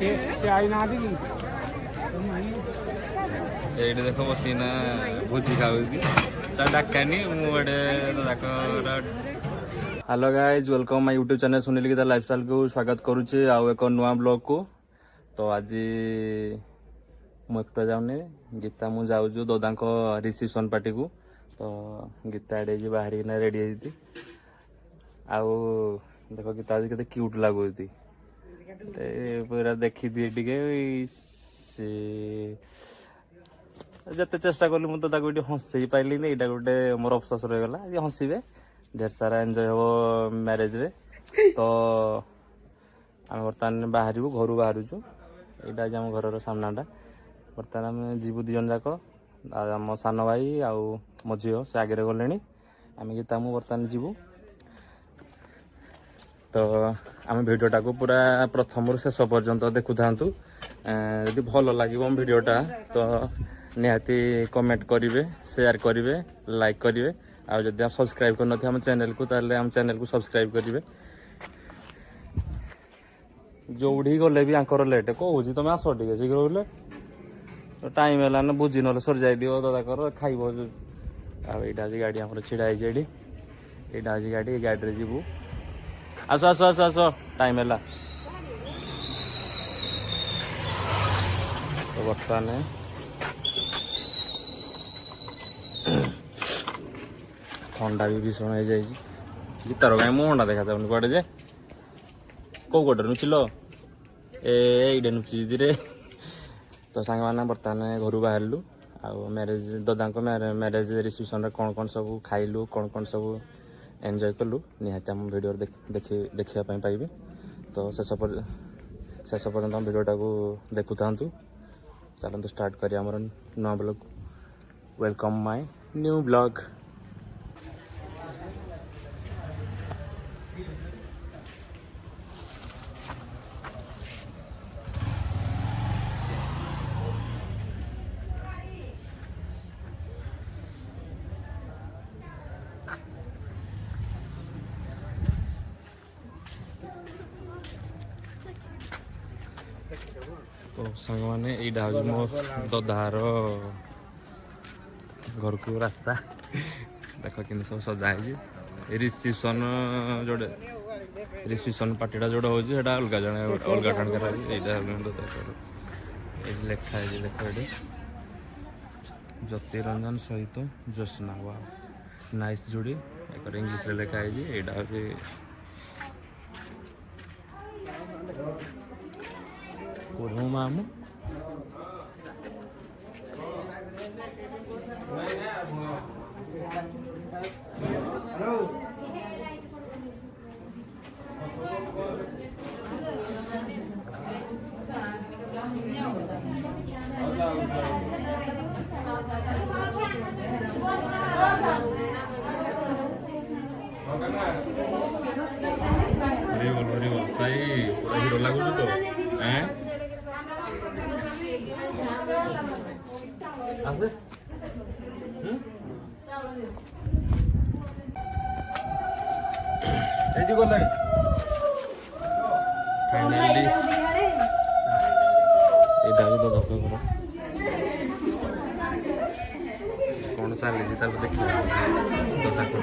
ଏଇଠି ଦେଖ ବସିକିନା ଭୋଜି ଖାଉଛି ତା ଡାକାନି ମୁଁ ଗୋଟେ hello guys welcome my YouTube channel Sunil Geeta lifestyle को स्वागत करुचे आउ एक नुआ ब्लॉग को। तो आज मुझे जाऊनी गीता मु जाऊँ दादा रिसेप्शन पार्टी को। तो गीता एडे बाहर रेडी होती आउ देख गीता आज के क्यूट लगुच पूरा देखी दिए टे जिते चेष्टा कली मुझे तो हंसई पाइली यहाँ गोटे मोर अफसोस रहीगला हंसबे ढेर सारा एंजॉय हम मैरेज रे। तो आम बर्तमान बाहर घर बाहरुचु यहाँ आम घर सामनाटा बर्तमान आम जीवु दिजन जाक आम सान भाई आउ मो झील से आगे गले आम गीता मु बर्तमान जीवु। तो आम भिडटा को पूरा प्रथम शेष पर्यंत देखु था यदि भल लगे भिडटा तो निहाती कमेंट करेंगे शेयर करेंगे लाइक करेंगे आउ जब आप सब्सक्राइब करन आम चैनल को ताले आम चैनल को सब्सक्राइब करेंगे। जोड़ी गले भी आंकर लेट कहूँ तुम आस टे शीघ्र बोले टाइम है ना बुझी ना सर जाए दादा कर खाइब आईटा आज गाड़ी आम छिड़ा है यहाँ आज गाड़ी गाड़ी जीवु आस आस आस आस टाइम है। तो बर्तमान ठंडा भी भीषण हो जाए गीतार कहीं मुहटा देखा जाऊनि कड़े जे कौ कटे नुचिल एडे नुची रे। तो सांग मैंने बर्तमान घर बाहर आउ मैरेज दादा मैरेज रिसेप्शन कौन कौन सब खाइलु कौन कौन सब एंजॉय कलु निहाती आम वीडियो देखा पाइबे। तो शेष पर्यंत वीडियोटा को देखु था चलते स्टार्ट करिए आमर नुआ blog. Welcome my new blog. तो सांग मैंने यहाँ मो ददार घर को रास्ता देख कि सब सजाई रिसेप्शन जोड़े रिसेप्शन पार्टीटा जोड़ा हो अलग जड़े अलग ठणकर लिखा है देख ये ज्योतिरंजन सहित ज्योत्ना वाह नाइस जोड़ी एक इंग्लिश लिखा है यहाँ हूँ मामू very well सही पूरा हीरो लगुच तो आसे एजी गले फाइनली एटा भी दादा को घर कौन चली देखिए दादा को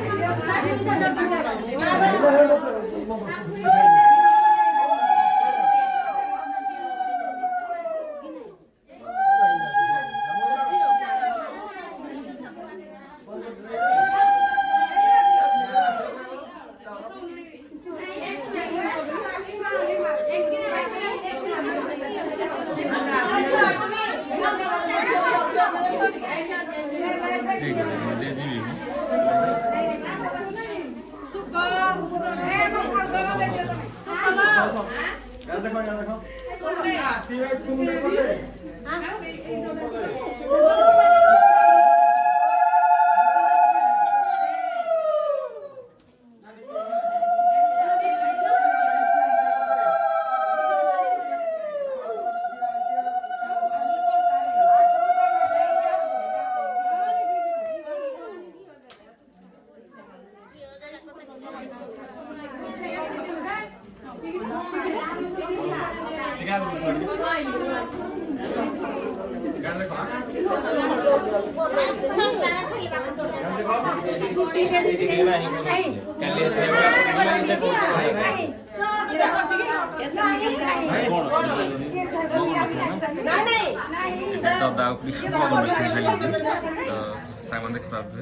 सामान देखिपारे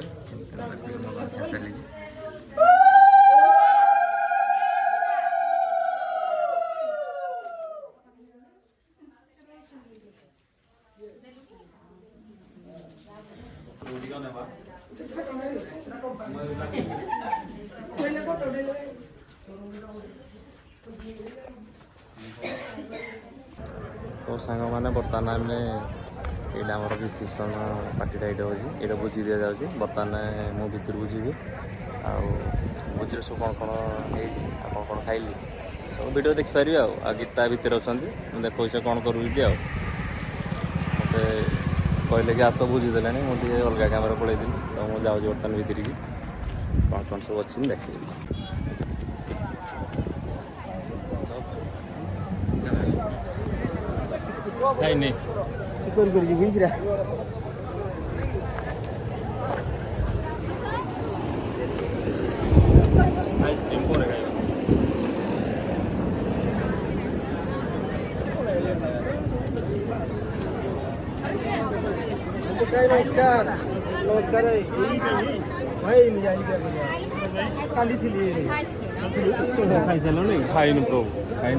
चली तो सांग मैंने बर्तमान आम यहाँ आमर रिसेप्शन पार्टीटा ये हो बुझी दि जाऊँगी बर्तमान मु भर बुझी भोजी सब कौन कौन आप कौन खाइली सब वीडियो देखिपारे आ गीता भितर अच्छा देखो से कौन करुँगी मत कहले कि आस बुझीदे मुझे अलग काम पलैली तो मुझे जाऊँगी बर्तमान भितर की कौन कौन सब अच्छी देख नहीं आइसक्रीम नमस्कार नमस्कार भाई काली थी खाई सारे नहीं खाई प्रभु खाई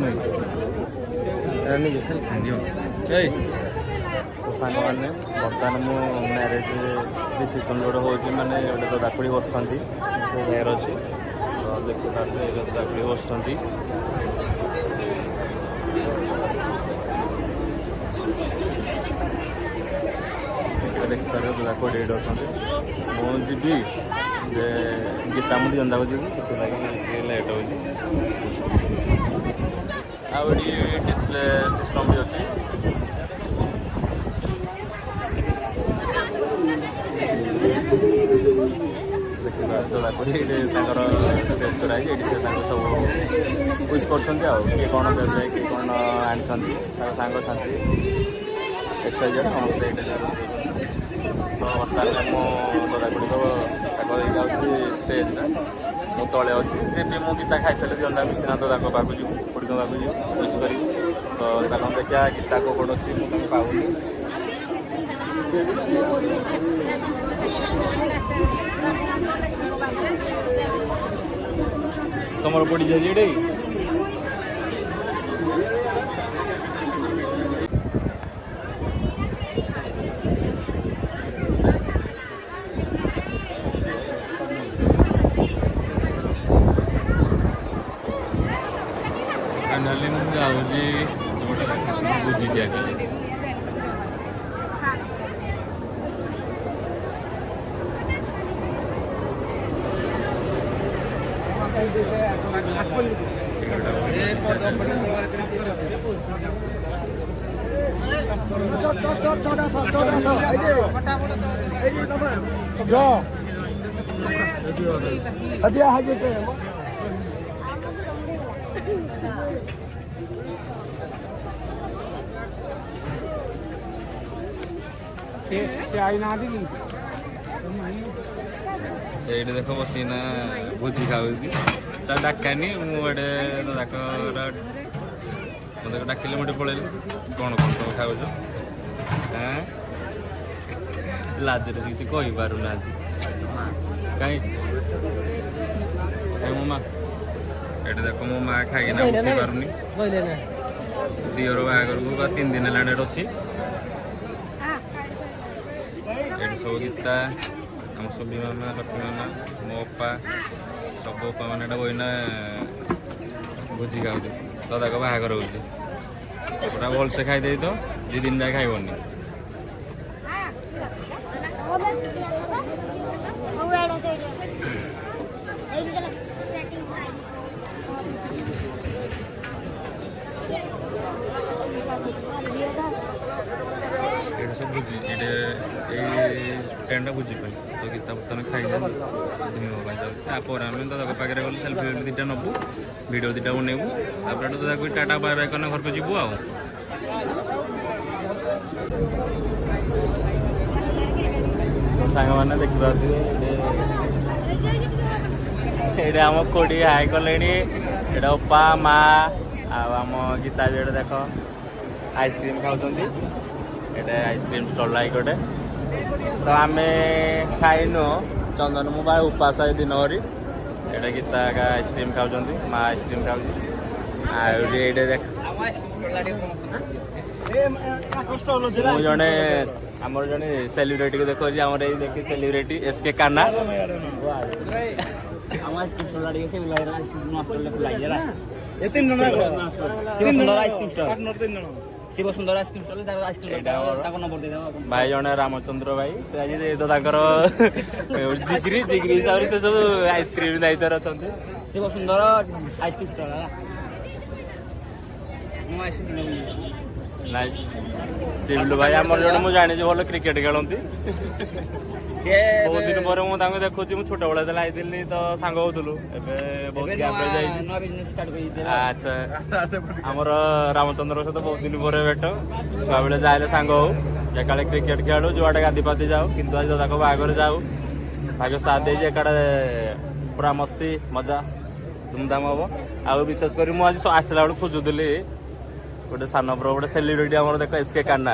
सांग मैंने बर्तमान मु मैरेज रिसेप्शन जोड़ हो मैंने गोटे तो दाकुड़ी बस हेयर अच्छी तो देखते दाकुड़ी बस देखिपारे दाकुड़ी ये अच्छा मुझे गीता मुझे जंदा को जी लेट हो डिस्प्ले सिस्टम भी अच्छी देखिए तो दाकुड़ी टेस्ट कराई सब विश कर किए कौन देवे किए कौन आनी सांग साथी एक्सरसाइज समस्त ये तो बर्तमान मो दाकुड़ी जाऊँगी स्टेज मु तले अच्छी जे भी मु गीता खाई सारे जंदा भी सीना तो पाक जी खुड़ी पाक जी विश करी तो देखा गीता को कौन अच्छी मुझे पाऊनी तुम पड़ी जाए फाइनाली मुझे जाऊँगी गोटे बुझी दिया ये देख बसीना भोजी खाऊगी डाकानी मुझे मत डाकिले मुझे पलैली कौन कौन सब खाऊच हाँ लाजरे किसी कहींपार ना कहीं मो माँ ये देख मो माँ खाई पारुनी दिवर बाहर को 3 दिन है अच्छी ये सब गीता आम सुबी मामा लक्ष्मी मामा मो अपा सब अपा मैंने बहीना भोजी खाऊ दादा को बाहर हो पूरा भलसे खाई दे तो 2 दिन जाए खाइबनी ଭୋଜି ଏଇଟା ଏଇ ଟ୍ରେନ୍ଟା ଭୋଜି ପାଇଁ ତ ଗୀତା ବର୍ତ୍ତମାନ ଖାଇଦେବୁ ଘୁମିବା ପାଇଁ ଯାଉଛି ତାପରେ ଆମେ ଦାଦାଙ୍କ ପାଖରେ ଗଲେ ସେଲ୍ଫି ଫେଲ୍ଫି ଦୁଇଟା ନେବୁ ଭିଡ଼ିଓ ଦୁଇଟା ବନେଇବୁ ତାପରେ ଦାଦାକୁ ଟାଟା ବାଏ ବାଏ କରିନା ଘରକୁ ଯିବୁ ଆଉ ସାଙ୍ଗମାନେ ଦେଖିପାରୁଥିବେ ଏଇଟା ଆମ କୋଡ଼ି ହାଇ କଲେଣି ଏଇଟା ଅପା ମା ଆଉ ଆମ ଗୀତା ବି ଏଇଟା ଦେଖ ଆଇସ୍କ୍ରିମ୍ ଖାଉଛନ୍ତି ଏଇଟା ଆଇସ୍କ୍ରିମ୍ ଷ୍ଟଲ୍ ଲାଇକ୍ ଗୋଟେ ତ ଆମେ ଖାଇନୁ ଚନ୍ଦନ ମୁଁ ଭାଇ ଉପାସ ଦିନ କରି ଏଇଟା ଗୀତା ଏକା ଆଇସ୍କ୍ରିମ୍ ଖାଉଛନ୍ତି ମା ଆଇସ୍କ୍ରିମ୍ ଖାଉଛି ଆଉ ଏଇଟା ଦେଖ ମୁଁ ଜଣେ ଆମର ଜଣେ ସେଲିବ୍ରିଟିକୁ ଦେଖାଉଛି ଆମର ଏଇ ଦେଖି ସେଲିବ୍ରିଟି SK କାହ୍ନା ଶିବ ସୁନ୍ଦର ଆଇସ୍କ୍ରିମ ଷ୍ଟଲ ତାଙ୍କ ନମ୍ବର ଦେଇଦେବ ଭାଇ ଜଣେ ରାମଚନ୍ଦ୍ର ଭାଇ ସେ ଆଜି ତ ତାଙ୍କର ଜିଗ୍ରି ହିସାବରେ ସେ ସବୁ ଆଇସ୍କ୍ରିମ ଦାୟିତ୍ୱରେ ଅଛନ୍ତି ଶିବ ସୁନ୍ଦର ଆଇସ୍କ୍ରିମ ଷ୍ଟଲ ହେଲା ମୁଁ ଆଇସ୍କ୍ରିମ ନାଇସ୍ ଶିବଲୁ ଭାଇ ଆମର ଜଣେ ମୁଁ ଜାଣିଛି ଭଲ କ୍ରିକେଟ ଖେଳନ୍ତି ବହୁତ ଦିନ ପରେ ମୁଁ ତାଙ୍କୁ ଦେଖୁଛି ମୁଁ ଛୋଟବେଳେ ଯେତେବେଳେ ଆଇଥିଲି ତ ସାଙ୍ଗ ହଉଥିଲୁ ଏବେ ବହୁତ ଗ୍ୟାପ୍ ରହିଯାଇଛି ଆଚ୍ଛା ଆମର ରାମଚନ୍ଦ୍ର ସହିତ ବହୁତ ଦିନ ପରେ ଭେଟ ଛୁଆବେଳେ ଯାହେଲେ ସାଙ୍ଗ ହଉ ଏକାଳେ କ୍ରିକେଟ ଖେଳୁ ଯୁଆଡ଼େ ଗାଧି ପାଧି ଯାଉ କିନ୍ତୁ ଆଜି ତାଙ୍କ ବାହାଘରେ ଯାଉ ଭାଗ୍ୟ ସାଥ ଦେଇଛି ଏକାଡ଼େ ପୁରା ମସ୍ତି ମଜା ଧୁମଧାମ ହବ ଆଉ ବିଶେଷ କରି ମୁଁ ଆଜି ଆସିଲା ବେଳକୁ ଖୋଜୁଥିଲି ଗୋଟେ ସାନ ବ୍ରୋ ଗୋଟେ ସେଲିବ୍ରିଟି ଆମର ଦେଖ SK କାହ୍ନା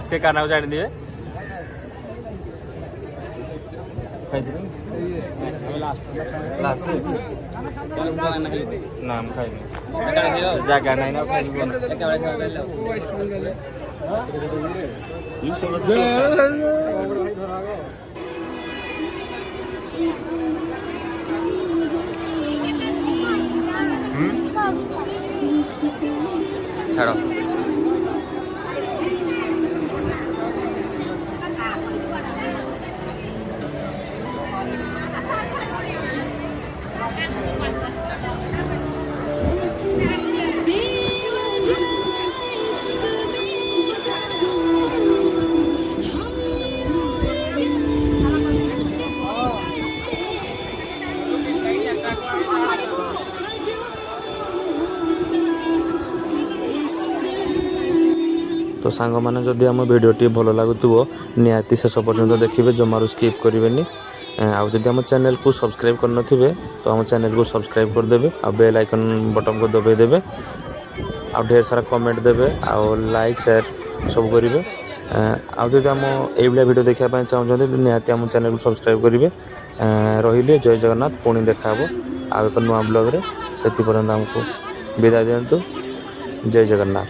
SK କାହ୍ନାକୁ ଜାଣିଥିବେ ନା ମୁଁ ଖାଇନି ଜାଗା ନାହିଁ ନା ଛାଡ଼ तो सांग मैंने जदि आम भिडटी भल लगुव निहाती शेष पर्यंत देखिए जमारू स्किप करेंगे आदि आम चैनल को सब्सक्राइब करन तो आम चैनल को सब्सक्राइब करदे आ बेल आइकन बटन को दबाइदेवे आ ढेर सारा कमेंट देवे आ लाइक शेयर सब करेंगे आदि आम ये भिड देखा चाहते निहाती आम चैनल को सब्सक्राइब करेंगे रही जय जगन्नाथ पुणी देखा आ एक नुआ ब्लॉग से पर्यंत आमको विदाय दिंतु जय जगन्नाथ।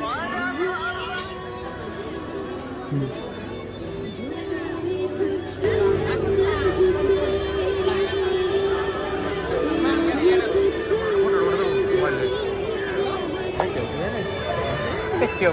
Qué